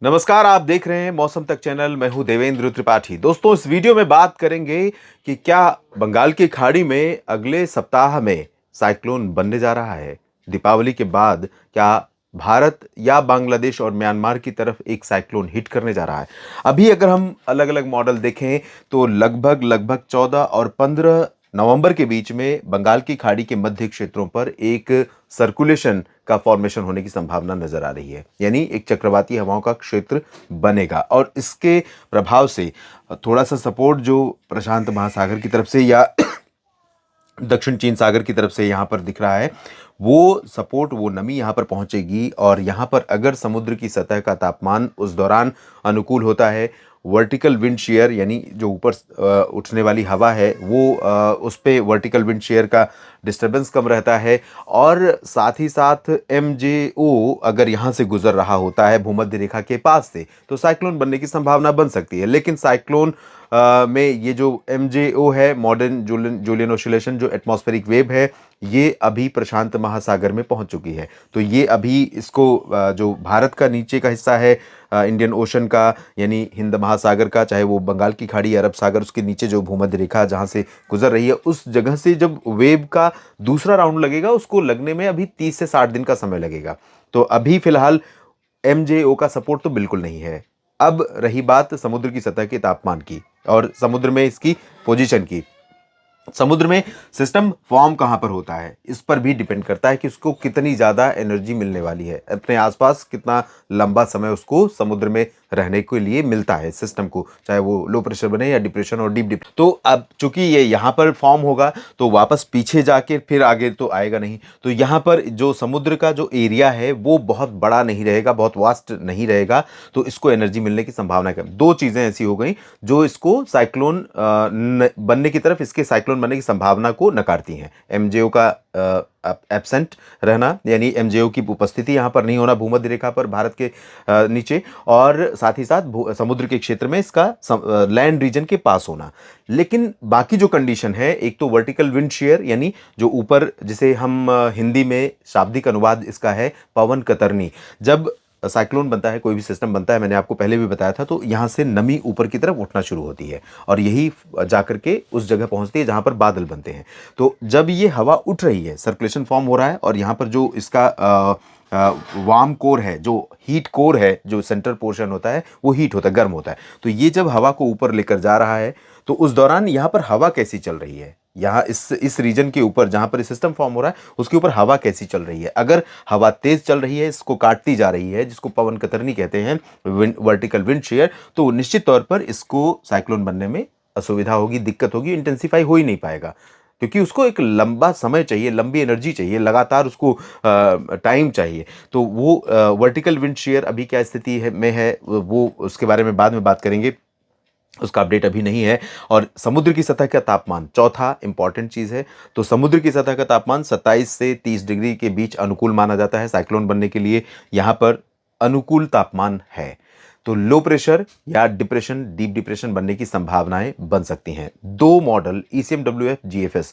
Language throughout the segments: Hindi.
नमस्कार, आप देख रहे हैं मौसम तक चैनल। मैं हूं देवेंद्र त्रिपाठी। दोस्तों, इस वीडियो में बात करेंगे कि क्या बंगाल की खाड़ी में अगले सप्ताह में साइक्लोन बनने जा रहा है। दीपावली के बाद क्या भारत या बांग्लादेश और म्यांमार की तरफ एक साइक्लोन हिट करने जा रहा है। अभी अगर हम अलग अलग मॉडल देखें तो लगभग लगभग 14 और 15 नवंबर के बीच में बंगाल की खाड़ी के मध्य क्षेत्रों पर एक सर्कुलेशन का फॉर्मेशन होने की संभावना नजर आ रही है। यानी एक चक्रवाती हवाओं का क्षेत्र बनेगा और इसके प्रभाव से थोड़ा सा सपोर्ट जो प्रशांत महासागर की तरफ से या दक्षिण चीन सागर की तरफ से यहाँ पर दिख रहा है, वो सपोर्ट, वो नमी यहाँ पर पहुंचेगी। और यहाँ पर अगर समुद्र की सतह का तापमान उस दौरान अनुकूल होता है, वर्टिकल विंड शेयर यानी जो ऊपर उठने वाली हवा है वो उस पे वर्टिकल विंड शेयर का डिस्टर्बेंस कम रहता है, और साथ ही साथ एमजेओ अगर यहाँ से गुजर रहा होता है भूमध्य रेखा के पास से, तो साइक्लोन बनने की संभावना बन सकती है। लेकिन साइक्लोन में ये जो एमजेओ है, मॉडर्न जूलियन ओसिलेशन, जो एटमॉस्फेरिक वेव है, ये अभी प्रशांत महासागर में पहुंच चुकी है। तो ये अभी इसको जो भारत का नीचे का हिस्सा है इंडियन ओशन का, यानी हिंद महासागर का, चाहे वो बंगाल की खाड़ी, अरब सागर, उसके नीचे जो भूमध्य रेखा जहां से गुजर रही है, उस जगह से जब वेव का दूसरा राउंड लगेगा, उसको लगने में अभी 30 से 60 दिन का समय लगेगा। तो अभी फिलहाल एमजेओ का सपोर्ट तो बिल्कुल नहीं है। अब रही बात समुद्र की सतह के तापमान की और समुद्र में इसकी पोजीशन की। समुद्र में सिस्टम फॉर्म कहां पर होता है, इस पर भी डिपेंड करता है कि उसको कितनी ज्यादा एनर्जी मिलने वाली है, अपने आसपास कितना लंबा समय उसको समुद्र में रहने के लिए मिलता है सिस्टम को, चाहे वो लो प्रेशर बने या डिप्रेशन और डीप। तो अब चूंकि ये यहाँ पर फॉर्म होगा तो वापस पीछे जाके फिर आगे तो आएगा नहीं। तो यहाँ पर जो समुद्र का जो एरिया है वो बहुत बड़ा नहीं रहेगा, बहुत वास्ट नहीं रहेगा, तो इसको एनर्जी मिलने की संभावना कम। दो चीजें ऐसी हो गई जो इसको साइक्लोन बनने की तरफ, इसके साइक्लोन बनने की संभावना को नकारती हैं। एमजेओ का एब्सेंट रहना, यानी एमजेओ की उपस्थिति यहां पर नहीं होना भूमध्य रेखा पर भारत के नीचे, और साथ ही साथ समुद्र के क्षेत्र में इसका लैंड रीजन के पास होना। लेकिन बाकी जो कंडीशन है, एक तो वर्टिकल विंड शेयर, यानी जो ऊपर, जिसे हम हिंदी में शाब्दिक अनुवाद इसका है पवन कतरनी। जब साइक्लोन बनता है, कोई भी सिस्टम बनता है, मैंने आपको पहले भी बताया था, तो यहाँ से नमी ऊपर की तरफ उठना शुरू होती है और यही जाकर के उस जगह पहुंचती है जहां पर बादल बनते हैं। तो जब ये हवा उठ रही है, सर्कुलेशन फॉर्म हो रहा है, और यहाँ पर जो इसका वार्म कोर है, जो हीट कोर है, जो सेंट्रल पोर्शन होता है, वो हीट होता है, गर्म होता है। तो ये जब हवा को ऊपर लेकर जा रहा है, तो उस दौरान यहाँ पर हवा कैसी चल रही है, यहाँ इस रीजन के ऊपर जहां पर सिस्टम फॉर्म हो रहा है उसके ऊपर हवा कैसी चल रही है। अगर हवा तेज चल रही है, इसको काटती जा रही है, जिसको पवन कतरनी कहते हैं, वर्टिकल विंड शेयर, तो निश्चित तौर पर इसको साइक्लोन बनने में असुविधा होगी, दिक्कत होगी, इंटेंसिफाई हो ही नहीं पाएगा, क्योंकि उसको एक लंबा समय चाहिए, लंबी एनर्जी चाहिए, लगातार उसको टाइम चाहिए। तो वो वर्टिकल विंड शेयर अभी क्या स्थिति है में है, वो उसके बारे में बाद में बात करेंगे, उसका अपडेट अभी नहीं है। और समुद्र की सतह का तापमान चौथा इंपॉर्टेंट चीज है। तो समुद्र की सतह का तापमान 27 से 30 डिग्री के बीच अनुकूल माना जाता है साइक्लोन बनने के लिए। यहां पर अनुकूल तापमान है तो लो प्रेशर या डिप्रेशन, डीप डिप्रेशन बनने की संभावनाएं बन सकती हैं। दो मॉडल ईसीएमडब्ल्यूएफ, जीएफएस,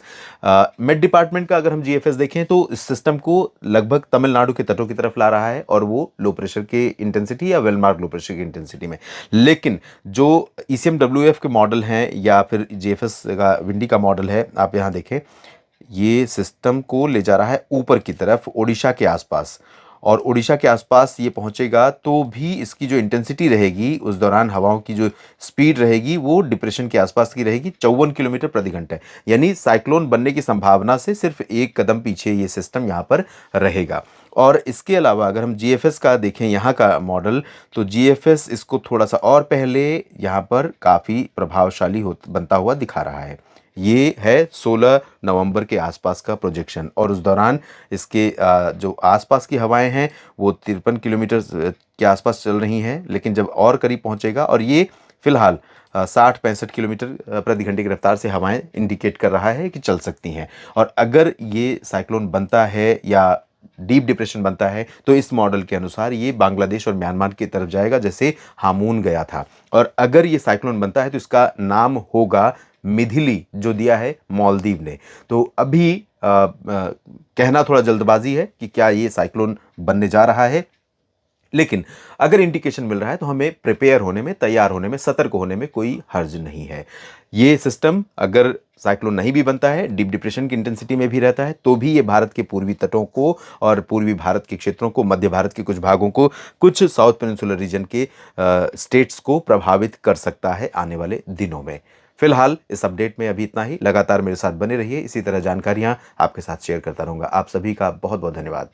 मेट डिपार्टमेंट का अगर हम जीएफएस देखें तो इस सिस्टम को लगभग तमिलनाडु के तटों की तरफ ला रहा है, और वो लो प्रेशर के इंटेंसिटी या वेल मार्क लो प्रेशर की इंटेंसिटी में। लेकिन जो ईसीएमडब्ल्यूएफ के मॉडल हैं या फिर जीएफएस का विंडी का मॉडल है, आप यहां देखें, ये सिस्टम को ले जा रहा है ऊपर की तरफ उड़ीसा के आसपास, और उड़ीसा के आसपास ये पहुंचेगा तो भी इसकी जो इंटेंसिटी रहेगी उस दौरान, हवाओं की जो स्पीड रहेगी, वो डिप्रेशन के आसपास की रहेगी, 54 किलोमीटर प्रति घंटे। यानी साइक्लोन बनने की संभावना से सिर्फ एक कदम पीछे ये सिस्टम यहाँ पर रहेगा। और इसके अलावा अगर हम जीएफएस का देखें, यहाँ का मॉडल, तो जीएफएस इसको थोड़ा सा और पहले यहाँ पर काफ़ी प्रभावशाली बनता हुआ दिखा रहा है। ये है 16 नवंबर के आसपास का प्रोजेक्शन, और उस दौरान इसके जो आसपास की हवाएं हैं वो 53 किलोमीटर के आसपास चल रही हैं। लेकिन जब और करीब पहुंचेगा, और ये फिलहाल 60-65 किलोमीटर प्रति घंटे की रफ्तार से हवाएं इंडिकेट कर रहा है कि चल सकती हैं। और अगर ये साइक्लोन बनता है या डीप डिप्रेशन बनता है, तो इस मॉडल के अनुसार ये बांग्लादेश और म्यांमार की तरफ जाएगा, जैसे हामून गया था। और अगर ये साइक्लोन बनता है तो इसका नाम होगा मिथिली, जो दिया है मालदीव ने। तो अभी कहना थोड़ा जल्दबाजी है कि क्या ये साइक्लोन बनने जा रहा है, लेकिन अगर इंडिकेशन मिल रहा है तो हमें प्रिपेयर होने में, तैयार होने में, सतर्क होने में कोई हर्ज नहीं है। ये सिस्टम अगर साइक्लोन नहीं भी बनता है, डीप डिप्रेशन की इंटेंसिटी में भी रहता है, तो भी ये भारत के पूर्वी तटों को और पूर्वी भारत के क्षेत्रों को, मध्य भारत के कुछ भागों को, कुछ साउथ पेनिनसुलर रीजन के स्टेट्स को प्रभावित कर सकता है आने वाले दिनों में। फिलहाल इस अपडेट में अभी इतना ही। लगातार मेरे साथ बने रहिए, इसी तरह जानकारियां आपके साथ शेयर करता रहूंगा। आप सभी का बहुत बहुत धन्यवाद।